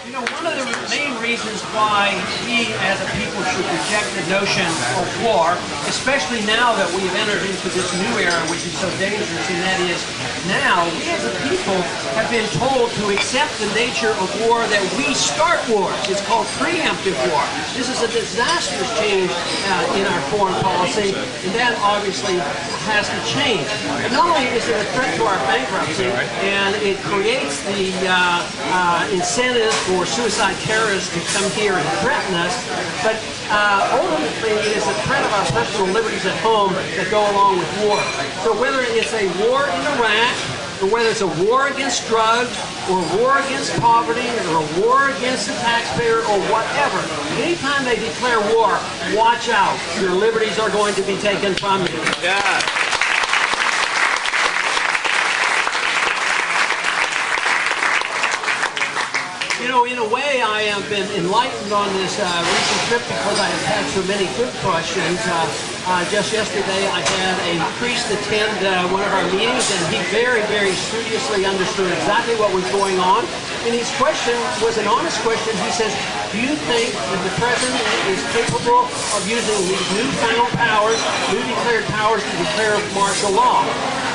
You know, one of the main reasons why we as a people should reject the notion of war, especially now that we've entered into this new era which is so dangerous, and that is now we as a people have been told to accept the nature of war, that we start wars. It's called preemptive war. This is a disastrous change in our foreign policy, and that obviously has to change. And not only is it a threat to our bankruptcy, and it creates the incentives for suicide terrorists to come here and threaten us, but ultimately it is a threat of our personal liberties at home that go along with war. So whether it's a war in Iraq, or whether it's a war against drugs, or a war against poverty, or a war against the taxpayer, or whatever, anytime they declare war, watch out. Your liberties are going to be taken from you. Yeah. You know, in a way, I have been enlightened on this recent trip because I have had so many good questions. Just yesterday, I had a priest attend one of our meetings, and he very, very studiously understood exactly what was going on. And his question was an honest question. He says, do you think that the President is capable of using these newfound powers, new declared powers, to declare martial law?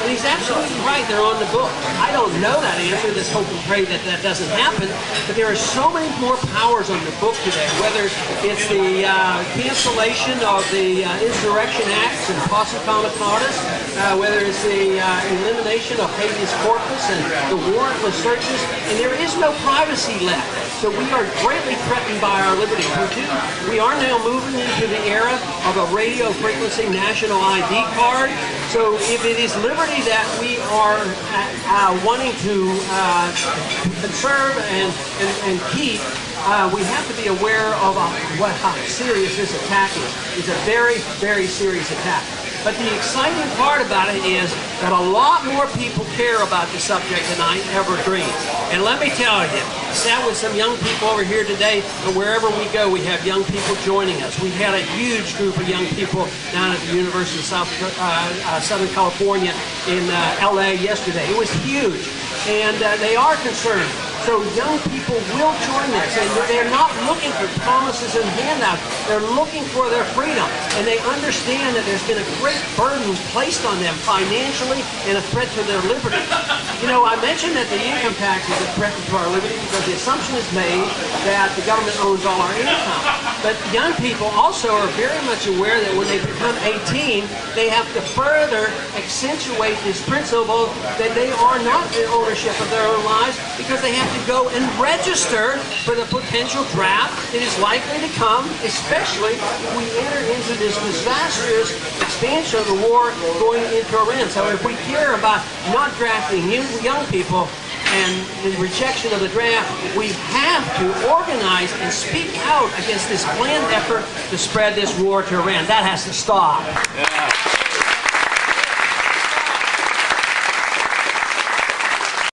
And he's absolutely right. They're on the book. I don't know that answer. Let's hope and pray that that doesn't happen. But there are so many more powers on the book today, whether it's the cancellation of the Insurrection Acts and posse comitatus, whether it's the elimination of habeas corpus and the warrantless searches, and there is no privacy left. So we are greatly threatened by our liberties. We are now moving into the era of a radio frequency national ID card. So if it is liberty that we are wanting to conserve and keep, we have to be aware of how serious this attack is. It's a very, very serious attack. But the exciting part about it is that a lot more people care about the subject than I ever dreamed. And let me tell you, I sat with some young people over here today, and wherever we go, we have young people joining us. We had a huge group of young people down at the University of Southern California in LA yesterday. It was huge, and they are concerned. So young people will join this, and they're not looking for promises and handouts. They're looking for their freedom, and they understand that there's been a great burden placed on them financially and a threat to their liberty. You know, I mentioned that the income tax is a threat to our liberty because the assumption is made that the government owns all our income. But young people also are very much aware that when they become 18, they have to further accentuate this principle that they are not in ownership of their own lives, because they have to go and register for the potential draft that is likely to come, especially if we enter into this disastrous expansion of the war going into Iran. So if we care about not drafting young people and the rejection of the draft, we have to organize and speak out against this planned effort to spread this war to Iran. That has to stop. Yeah.